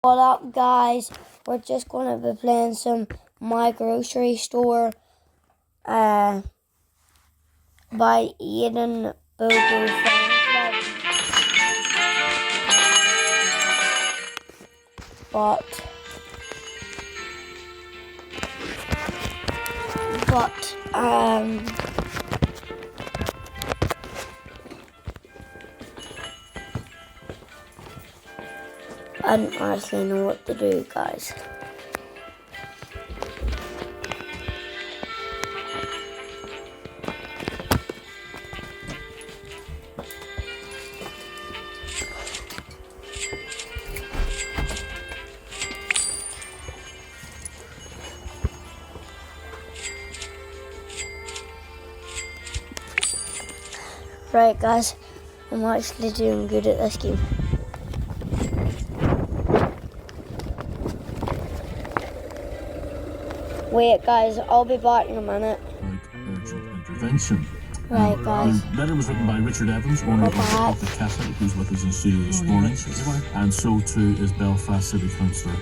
What up, guys? We're just gonna be playing some My Grocery Store by Eden Bobo Fan Club. But I don't honestly know what to do, guys. Right, guys, I'm actually doing good at this game. Wait, guys, I'll be back in a minute. Urgent intervention. Right, guys. The letter was written by Richard Evans, owner of the cafe, who's with us in studio this morning. And so too is Belfast City Councillor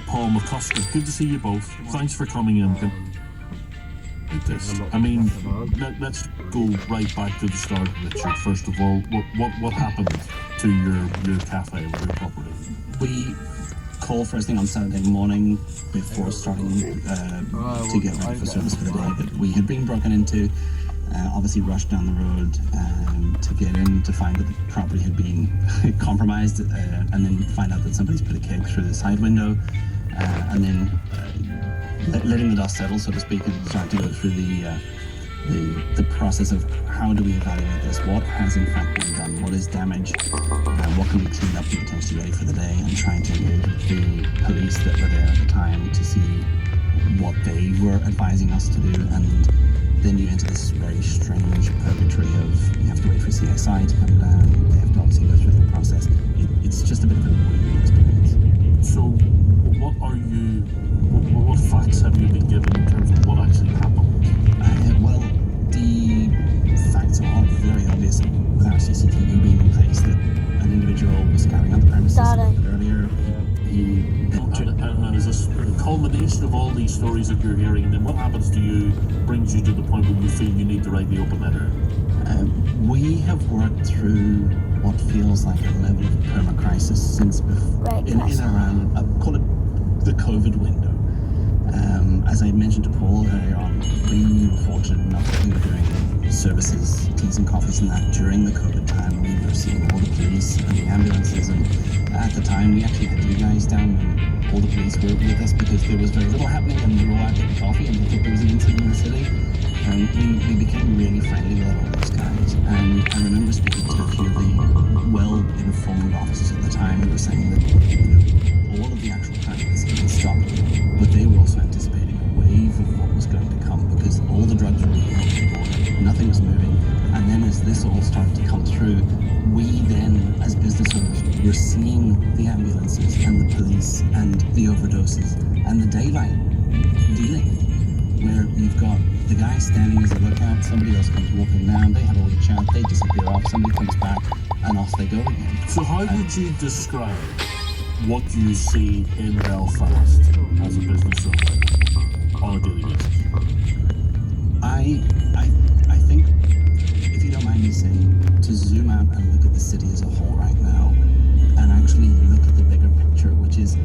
Paul McCusker. Good to see you both. Thanks for coming in. I mean, let's go right back to the start, Richard. First of all, what happened to your cafe or your property? We called first thing on Saturday morning before starting to get ready for service for the day that we had been broken into. Obviously rushed down the road to get in to find that the property had been compromised, and then find out that somebody's put a cake through the side window, and then letting the dust settle, so to speak, and start to go through the process of how do we evaluate this, what has in fact been done, what is damage, what can be cleaned up and potentially ready for the day, and trying to engage with the police that were there at the time to see what they were advising us to do. And then you enter this very strange purgatory of you have to wait for CSI to come down, they have to obviously go through the process. It's just a bit of a weird experience. So what facts have you been given in terms of what actually happened? Well, the facts are very obvious with our CCTV being in place that an individual was carrying out the premises earlier. And is this a culmination of all these stories that you're hearing, and then what happens to you brings you to the point where you feel you need to write the open letter? We have worked through what feels like a level of perma-crisis since before, in around, call it the COVID window. As I mentioned to Paul earlier on, we were fortunate enough that we were doing services, teas and coffees and that during the COVID time. We were seeing all the police and the ambulances, and at the time we actually had you guys down and all the police were with us because there was very little happening and we were all out getting coffee and we thought there was an incident in the city. We became really friendly with all those guys, and I remember speaking to a few of the well-informed officers at the time who were saying that all of the actual crime in the city had stopped, but they were also anticipating a wave of what was going to come because all the drugs were being held to the border, nothing was moving, and then as this all started to come through, we then, as business owners, were seeing the ambulances and the police and the overdoses and the daylight dealing, where you've got the guy standing as a lookout, somebody else comes walking down, they have a wee chat, they disappear off, somebody comes back, and off they go again. So how would you describe what you see in Belfast as a business owner on a daily basis? I think, if you don't mind me saying, to zoom out and look at the city as a whole right now, and actually look at the bigger picture, which is,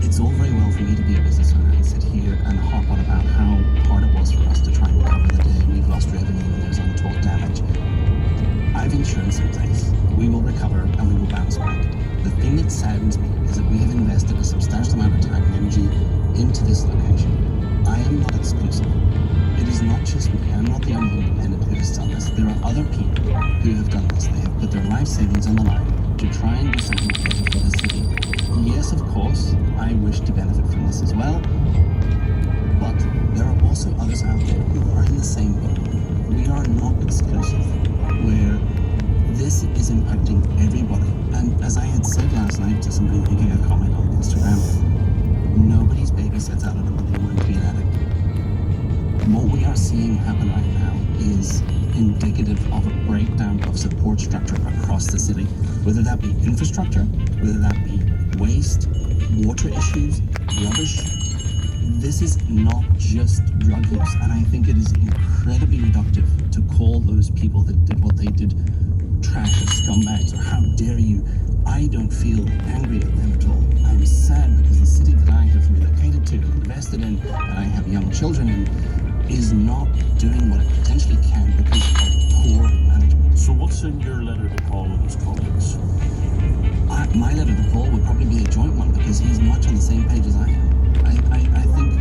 it's all very well for me to be a business owner and sit here and harp on about how hard it was for us to try and recover the day. We've lost revenue and there's untold damage. I have insurance in place. We will recover and we will bounce back. The thing that saddens me is that we have invested a substantial amount of time and energy into this location. I am not exclusive. It is not just me. I'm not the only independent who has done this. There are other people who have done this. They have put their life savings on the line to try and do something better for the city. Yes, of course, I wish to benefit from this as well, but there are also others out there who are in the same boat. We are not exclusive, where this is impacting everybody. And as I had said last night to somebody making a comment on Instagram, nobody's baby sets out on a Monday morning to be an addict. What we are seeing happen right now is indicative of a breakdown of support structure across the city, whether that be infrastructure, whether that be waste, water issues, rubbish. This is not just drug use, and I think it is incredibly reductive to call those people that did what they did trash or scumbags or how dare you. I don't feel angry at them at all. I'm sad because the city that I have relocated to and invested in, that I have young children in, is not doing what it potentially can because of poor management. So what's in your letter to Paul and his colleagues? My letter to Paul would probably be a joint one because he's much on the same page as I am. I think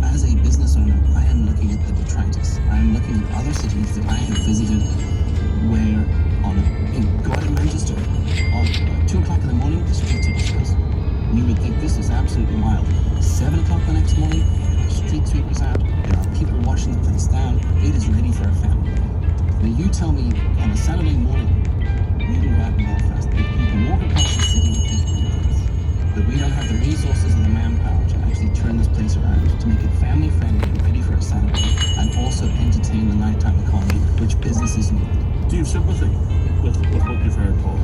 as a business owner, I am looking at the detritus. I am looking at other cities that I have visited where go out in Manchester, on 2 o'clock in the morning, the streets are dispersed. You would think this is absolutely wild. 7 o'clock the next morning, there are street sweepers out, there are people washing the place down, it is ready for a family. Now you tell me on a Saturday morning, you can go out in Belfast, you can walk across the city with these vehicles, that we don't have the resources or the manpower to actually turn this place around, to make it family friendly and ready for a Saturday, and also entertain the nighttime economy, which businesses need. Do you have sympathy with what you've heard, Paul?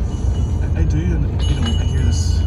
I do, and I hear this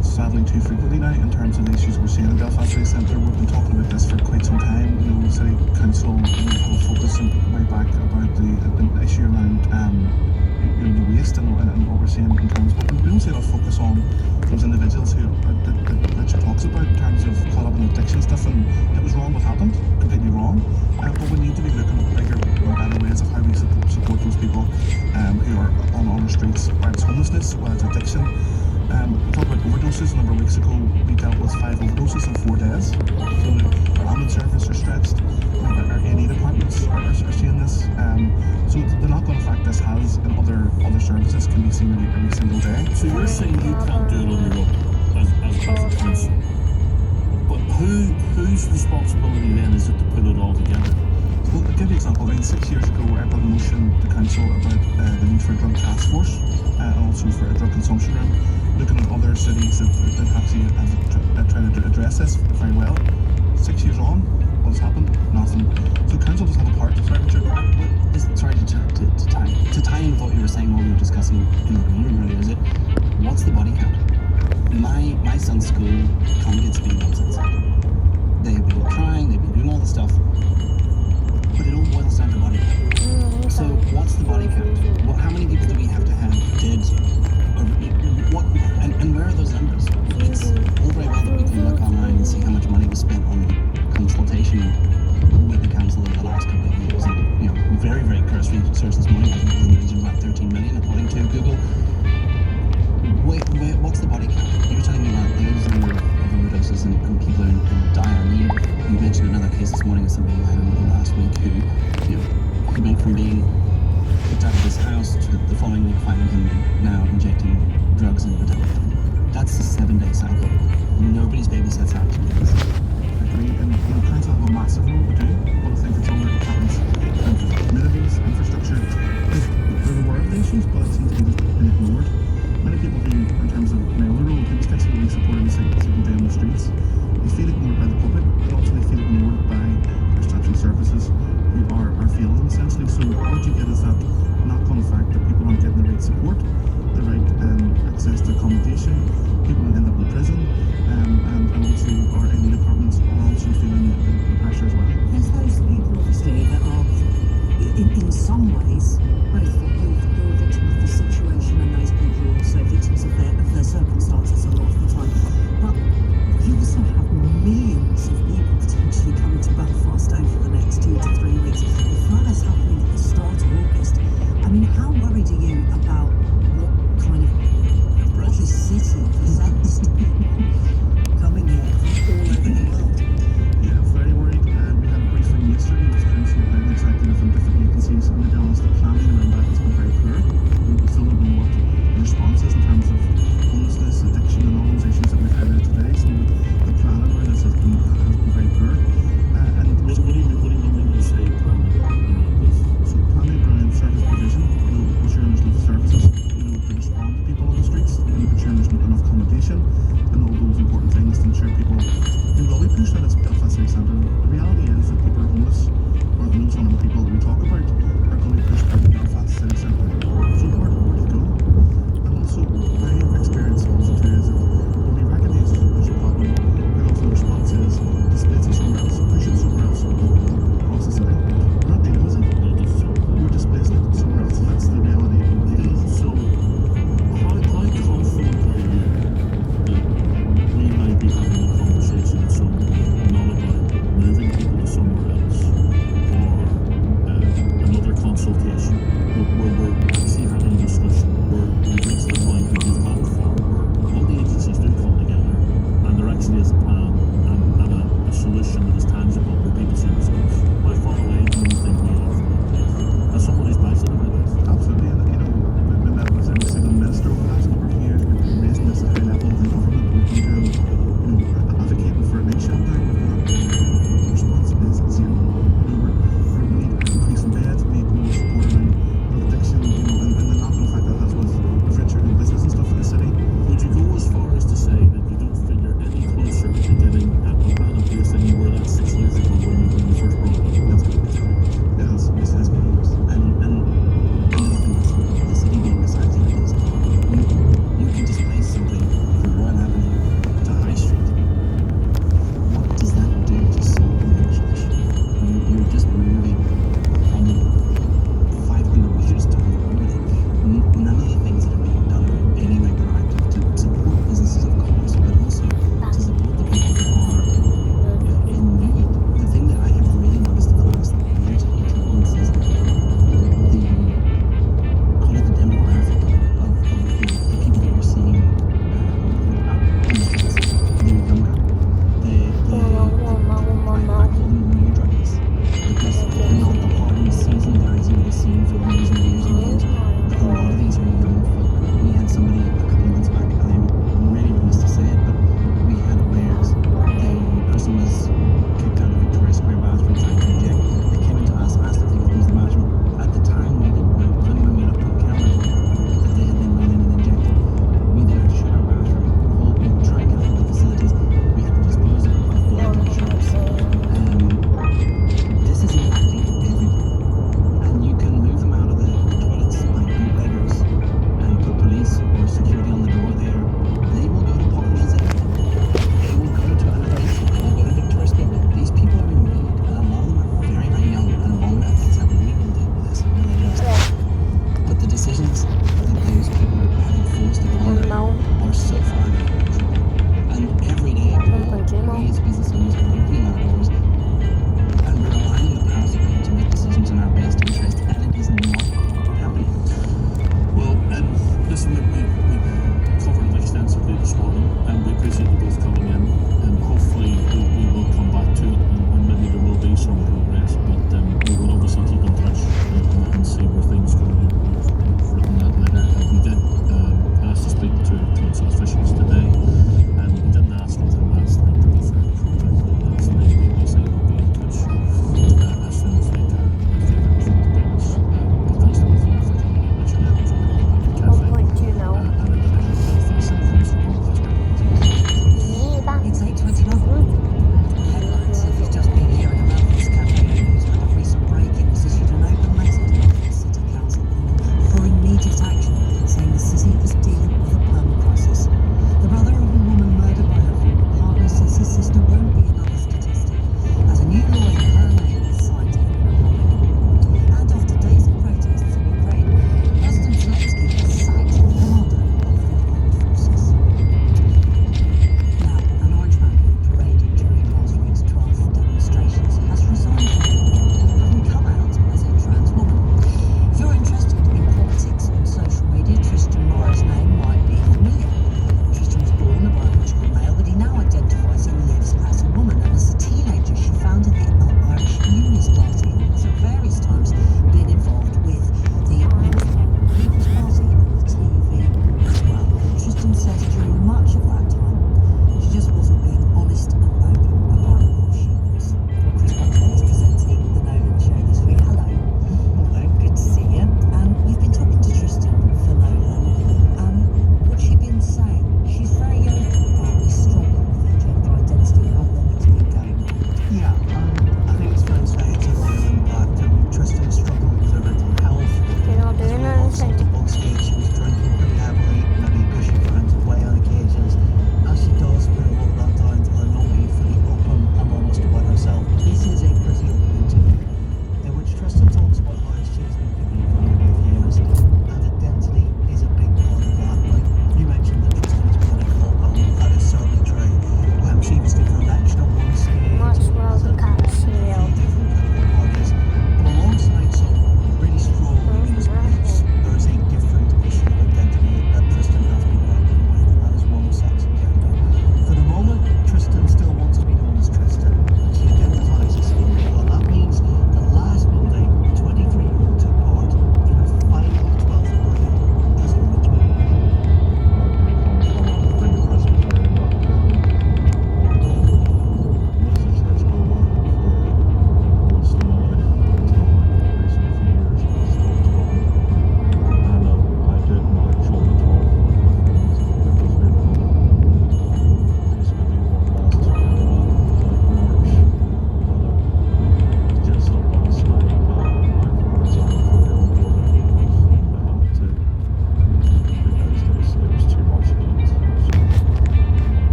sadly too frequently now in terms of the issues we're seeing in Belfast City Centre. We've been talking about this for quite some time. City Council have a focus way back about the issue around the waste and what we're seeing in terms, but we don't see a lot of focus on those individuals who that she talks about in terms of caught up in addiction stuff, and it was wrong what happened, completely wrong. But we need to be looking at bigger and better ways of how we support those people who are on our streets, whether it's homelessness, whether it's addiction. We talked about overdoses. A number of weeks ago, we dealt with 5 overdoses in 4 days. So our ambulance service are stretched. Our A&E departments are seeing this. So the knock-on effect this has in other services can be seen every single day. So you're saying you can't do it on your own as a council. But whose responsibility then is it to put it all together? Well, to give you an example, 6 years ago, I put a motion to council about the need for a drug task force and also for a drug consumption room, looking at other cities that actually have tried to address this very well. 6 years on, what has happened? Nothing. So council does have a part. Sorry, Richard. Sorry to tie in with what you were saying, what we were discussing in the green room earlier, is it? What's the body count? My son's school can't get speed bumps outside. They have been trying, they've been doing all the stuff, but it all boils down to body count. So what's the body count? Well, how many people do we have to have dead? And where are those numbers? It's all very well that we can look online and see how much money was spent on consultation with the council over the last couple of years. And very, very cursory search this morning, I think it was in the region of about 13 million according to Google. What's the body count? You were telling me about those number of overdoses and people in dire need. You mentioned another case this morning of somebody I had last week who he went from being kicked out of his house to the following week finding him now injecting drugs into the building. That's a 7-day cycle. Nobody's baby sets out to do this. I agree, and council have a massive role to do, but I think it's other departments and communities, infrastructure. They're aware of the issues, but it seems to be been ignored. Many people who, in terms of my other role, people get really supported the single day on the streets. They feel ignored by the public, but also they feel ignored by our statutory services who are feeling essentially. So what you get is that knock-on effect that people aren't getting the right support.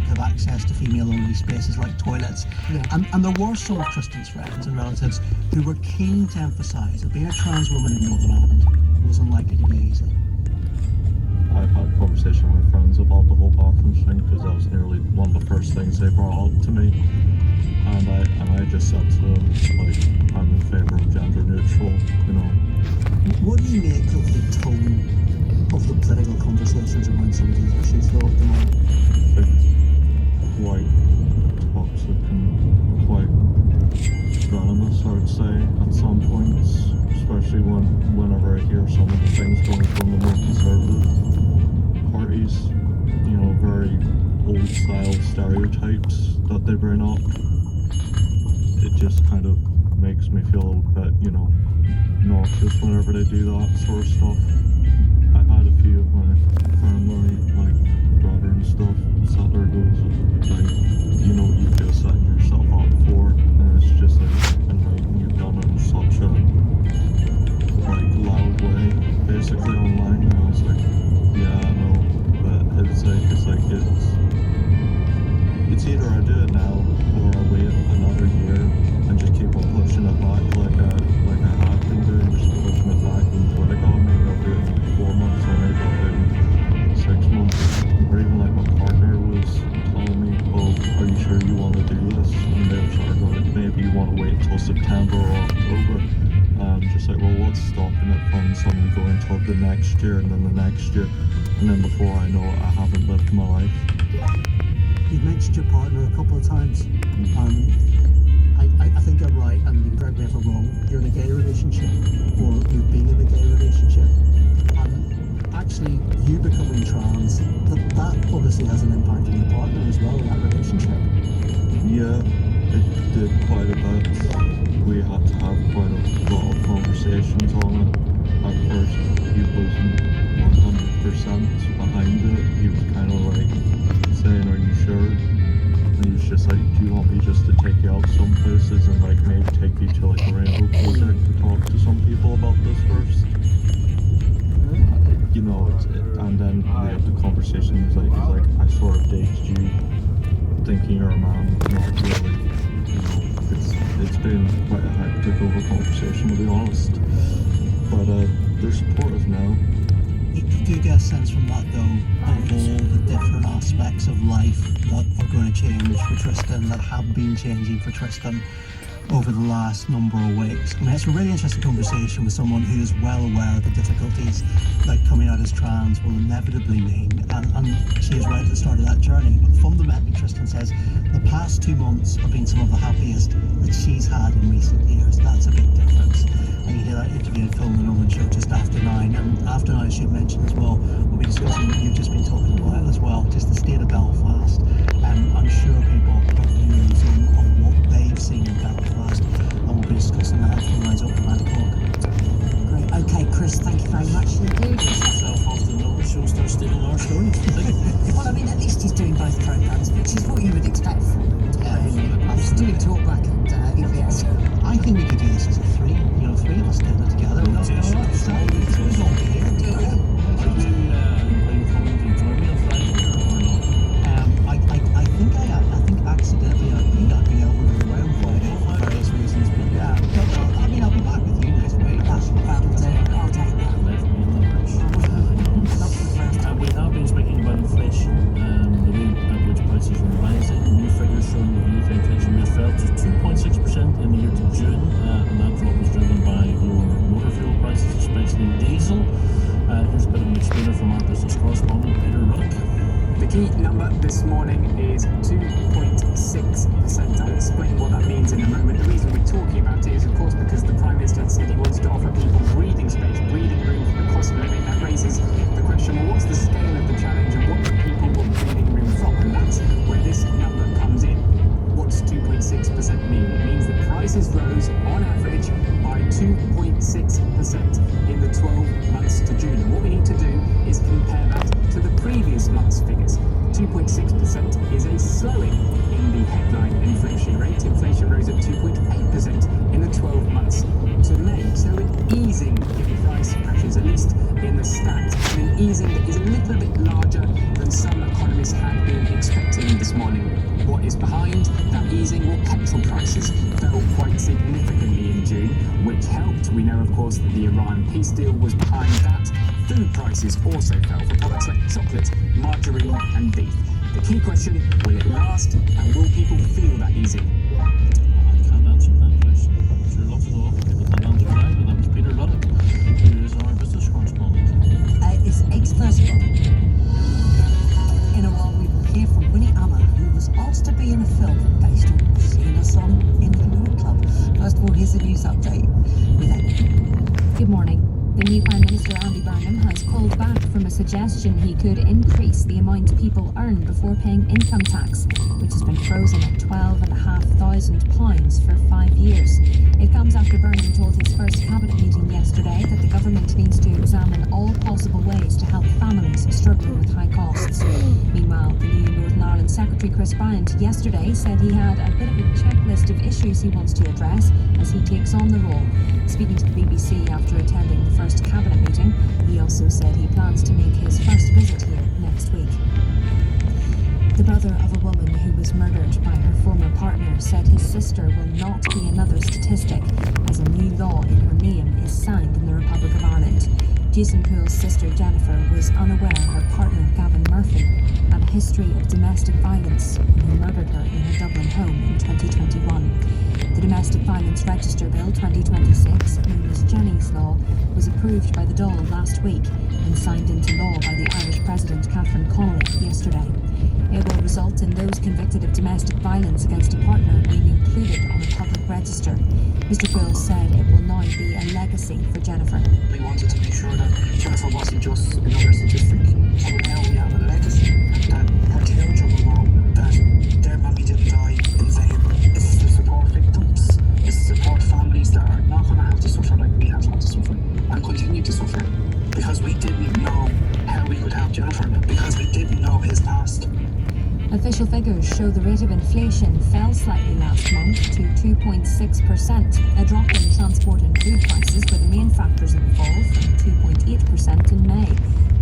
have access to female-only spaces like toilets. Yeah. And there were some of Tristan's friends and relatives who were keen to emphasise that being a trans woman in Northern Ireland was unlikely to be easy. I've had conversation with friends about the whole bathroom thing because that was nearly one of the first things they brought up to me, and I just said to them, like, I'm in favour of gender neutral, you know. What do you make of the tone of the political conversations around some of these issues though at the moment? It's quite toxic and quite venomous, I would say, at some points, especially whenever I hear some of the things coming from the more conservative parties, you know, very old style stereotypes that they bring up. It just kind of makes me feel a bit, you know, nauseous whenever they do that sort of stuff. I've had a few of my family, like brother and stuff, sat there and goes, like, you know what you've just signed yourself up for, and it's just like, and like, you've done it in such a, like, loud way, basically online, and I was like, yeah, I know, but it's either I do it now, or I wait another year and just keep on pushing it back like I have been doing, just pushing it back and like, oh, maybe I'll do it in like 4 months, or maybe I'll do it in 6 months, or even like my partner was telling me, oh, are you sure you want to do this? And they were sort of going, maybe you want to wait until September or October. Just like, well, what's stopping it from suddenly going until the next year and then the next year, and then before I know it, I haven't lived my life. You've mentioned your partner a couple of times. I think I'm right, and you can correct me if I'm wrong. You're in a gay relationship, or you've been in a gay relationship. Actually, you becoming trans, that obviously has an impact on your partner as well in that relationship. Yeah, it did quite a bit. We had to have quite a lot of conversations on it. At first, he wasn't 100% behind it. He was kind of like saying, are you sure? And he was just like, do you want me just to take you out some places and like maybe take you to like a rainbow project to talk to some people about this first? You know, and then we had the conversation. He's like, I sort of dated you thinking you're a man, not really. You know, it's been quite a hectic over conversation, to be honest. But they're supportive now. Do you get a sense from that though, of all the different aspects of life that are going to change for Tristan, that have been changing for Tristan over the last number of weeks? I mean, it's a really interesting conversation with someone who is well aware of the difficulties that coming out as trans will inevitably mean, and she is right at the start of that journey. But fundamentally, Tristan says the past 2 months have been some of the happiest that she's had in recent years. That's a big difference. And you hear that interview in Film the Norman Show just after 9, and after 9 she mentioned as well, we'll be discussing what you've just been talking about as well, just the state of Belfast. I'm sure people have views on what they've seen in Belfast, and we'll be discussing that from lines up to 9 o'clock. Great. Okay, Chris, thank you very much indeed. Myself off the Norman Show starts stealing our stories. Well, I mean, at least he's doing both programmes, which is what you would expect from him. He's doing talkback and EBS. I think we could do this as a 3, you know, 3 of us doing it together. Would that be all right? So it's all here. Are you coming to join me on Friday or not? I think I am. I think accidentally I've been able to be away on Friday for various reasons, but yeah. I mean, I'll be back with you next week. That'll do. I'll take that. Left me in the lurch. We have been speaking about inflation, the rate at which prices are rising. New figures showing the UK inflation rate fell to 2.6% in the year to June, and that drop was driven by lower motor fuel prices, especially diesel. Here's a bit of an explainer from our business correspondent, Peter Ruck. The key number this morning is 2.6%. I'll explain what that means in a moment. The reason we're talking about it is, of course, because the Prime Minister said he wants to offer people breathing space, breathing room for the cost of living. That raises the question, well, what's the scale of the challenge and what do people want breathing room from? And that's where this number comes in. What's 2.6% mean? It means that prices rose, on average, by 2.6% in the 12 months to June. And what we need to do is compare that to the previous month's figures. 2.6% is a slowing in the headline inflation rate. Inflation rose at 2.8% in the 12 months to May. So an easing in price pressures, at least in the stats, and an easing that is a little bit larger than some economists had been expecting this easing, well, petrol prices fell quite significantly in June, which helped. We know, of course, that the Iran peace deal was behind that. Food prices also fell for products like chocolate, margarine and beef. The key question, will it last and will people feel that easing? I can't answer that question. Sure love to know, but that answer that, but that was Peter Luddick, who is our business correspondent. It's expressible. In a while, we will hear from Winnie Amma, who was asked to be in a film based on seeing a song in a nightclub. First of all, here's a news update with Ed. Good morning. The new Prime Minister Andy Burnham has called back from a suggestion he could increase the amount people earn before paying income tax, which has been frozen at £12,500 for 5 years. It comes after Burnham told his first cabinet meeting yesterday that the government needs to examine all possible ways to help families struggling with high costs. Meanwhile, the new Northern Ireland Secretary Chris Bryant yesterday said he had a bit of a checklist of issues he wants to address as he takes on the role. Speaking to the BBC after attending the first cabinet meeting, he also said he plans to make his first visit here next week. The brother of a woman who was murdered by her former partner said his sister will not be another statistic, as a new law in her name is signed in the Republic of Ireland. Jason Poole's sister Jennifer was unaware her partner Gavin Murphy had a history of domestic violence when he murdered her in her Dublin home in 2021. The Domestic Violence Register Bill 2026, known as Jenny's Law, was approved by the Dáil last week and signed into law by the Irish President Catherine Connolly yesterday. It will result in those convicted of domestic violence against a partner being included on a public register. Mr. Poole said it will now be a legacy for Jennifer. We wanted to make sure that Jennifer wasn't just another statistic. So now we have a legacy that her children will know that their mummy didn't die in vain. It's to support victims. It's to support families that are not going to have to suffer like we have had to suffer and continue to suffer. Because we didn't know how we could help Jennifer. Because we didn't know his past. Official figures show the rate of inflation fell slightly last month to 2.6%. A drop in transport and food prices were the main factors in the fall from 2.8% in May.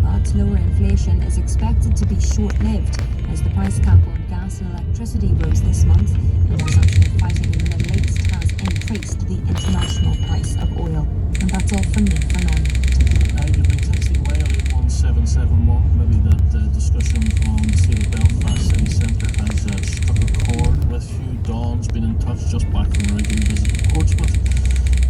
But lower inflation is expected to be short-lived as the price cap on gas and electricity rose this month and consumption of fighting in the Middle East has increased the international price of oil. And that's all from me for now. You've been texting away on 1771. Maybe that discussion on the city of Belfast city centre has struck a chord with you. Dawn's been in touch, just back from a regular visit to Portsmouth.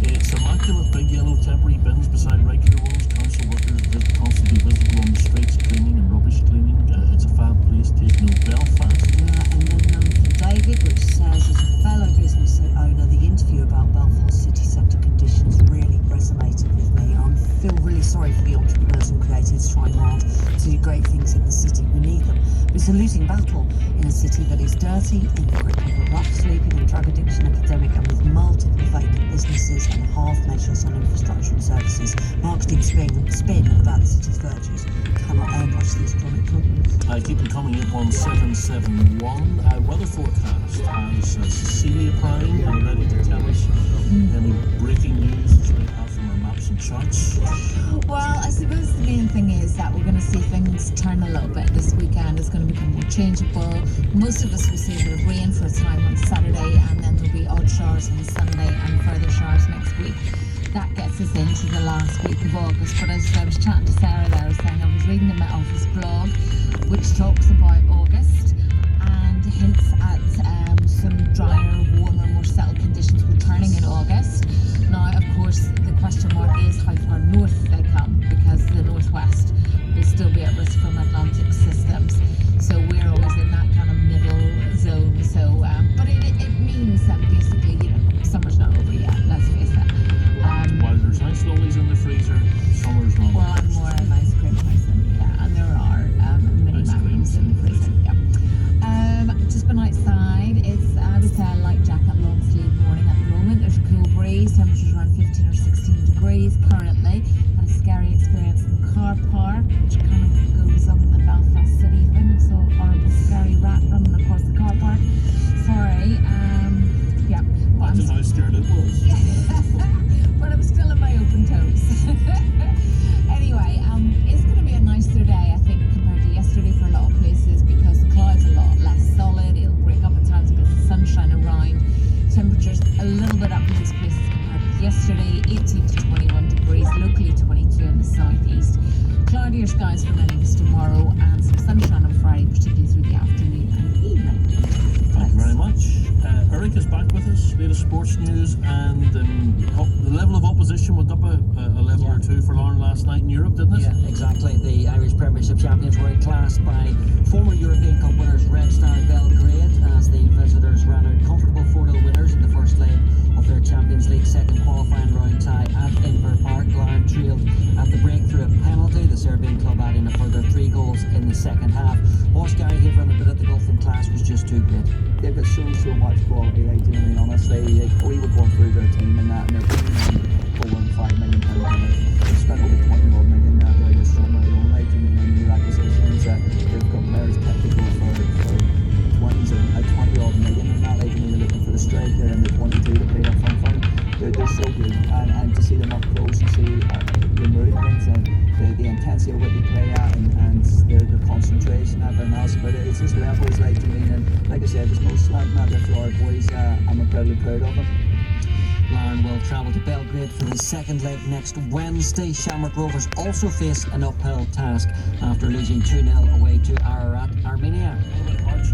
It's immaculate, big yellow temporary bins beside regular ones. Council workers constantly visible on the streets, cleaning and rubbish cleaning. It's a fab place, take note, Belfast. Yeah, and then from David, which says, as a fellow business owner, the interview about Belfast city centre conditions really resonated with me. I feel really sorry for the entrepreneurs and creatives trying hard to do great things in the city. We need them. But it's a losing battle in a city that is dirty, in the grip of a rough sleeping and drug addiction epidemic, and with multiple vacant businesses and half measures on infrastructure and services. Marketing spin about the city's virtues cannot airbrush these chronic problems. Keep them coming in 1771. Weather forecast has Cecilia Prime ready to tell us any breaking news that we have from our maps and charts. Well, I suppose the main thing is that we're going to see things turn a little bit this weekend. It's going to become more changeable. Most of us will see a bit of rain for a time on Saturday, and then there'll be odd showers on Sunday and further showers next week. That gets us into the last week of August. But as I was chatting to Sarah there, I was saying I was reading the Met Office blog, which talks about August and hints at some drier, warmer, more settled conditions returning in August. Now, of course, the question mark is how far north they come, because the northwest will still be at risk from Atlantic systems. So we're always in that kind of middle zone. So, but it means that basically, summer's not over yet. Let's face it. While there's ice lollies in the freezer, summer's not. Well, I'm more an ice cream person, yeah, and there are mini magnums in the freezer. Yeah. skies for many of us tomorrow and some sunshine on Friday, particularly through the afternoon and evening. Thank you very much. Eric is back with us, latest sports news, and the level of opposition went up a level or two for Lauren last night in Europe, didn't it? Yeah, exactly. The Irish Premiership champions were outclassed by former European Cup winners Red Star Belgrade as the visitors ran out comfortable 4-0 winners in the first leg of their Champions League second qualifying round tie at Inver Park. Lauren trailed at the break through a penalty, the Serbian club adding a further 3 goals in the second half. Boss Gary Haver on the bit at the golfing class was just too great. They've got so much quality, like, do you know what I mean? Honestly, we were going through their team and that, and they're bringing on £4.5 million players. They've spent over 21 million there this summer alone, like, do you know what I mean? New acquisitions, they've got players technical for 20s and 20 odd million and that, like, you know, they're looking for the striker and the 22 to play up front for them. They're so good, and to see them up close and see the movements and the intensity of what they play at and the concentration, everything else, but it's just levels, like, you mean, and like I said, there's no slanting at there for our boys. I'm incredibly proud of them. Lauren will travel to Belgrade for the second leg next Wednesday. Shamrock Rovers also face an uphill task after losing 2-0 away to Ararat, Armenia. What about Hearts?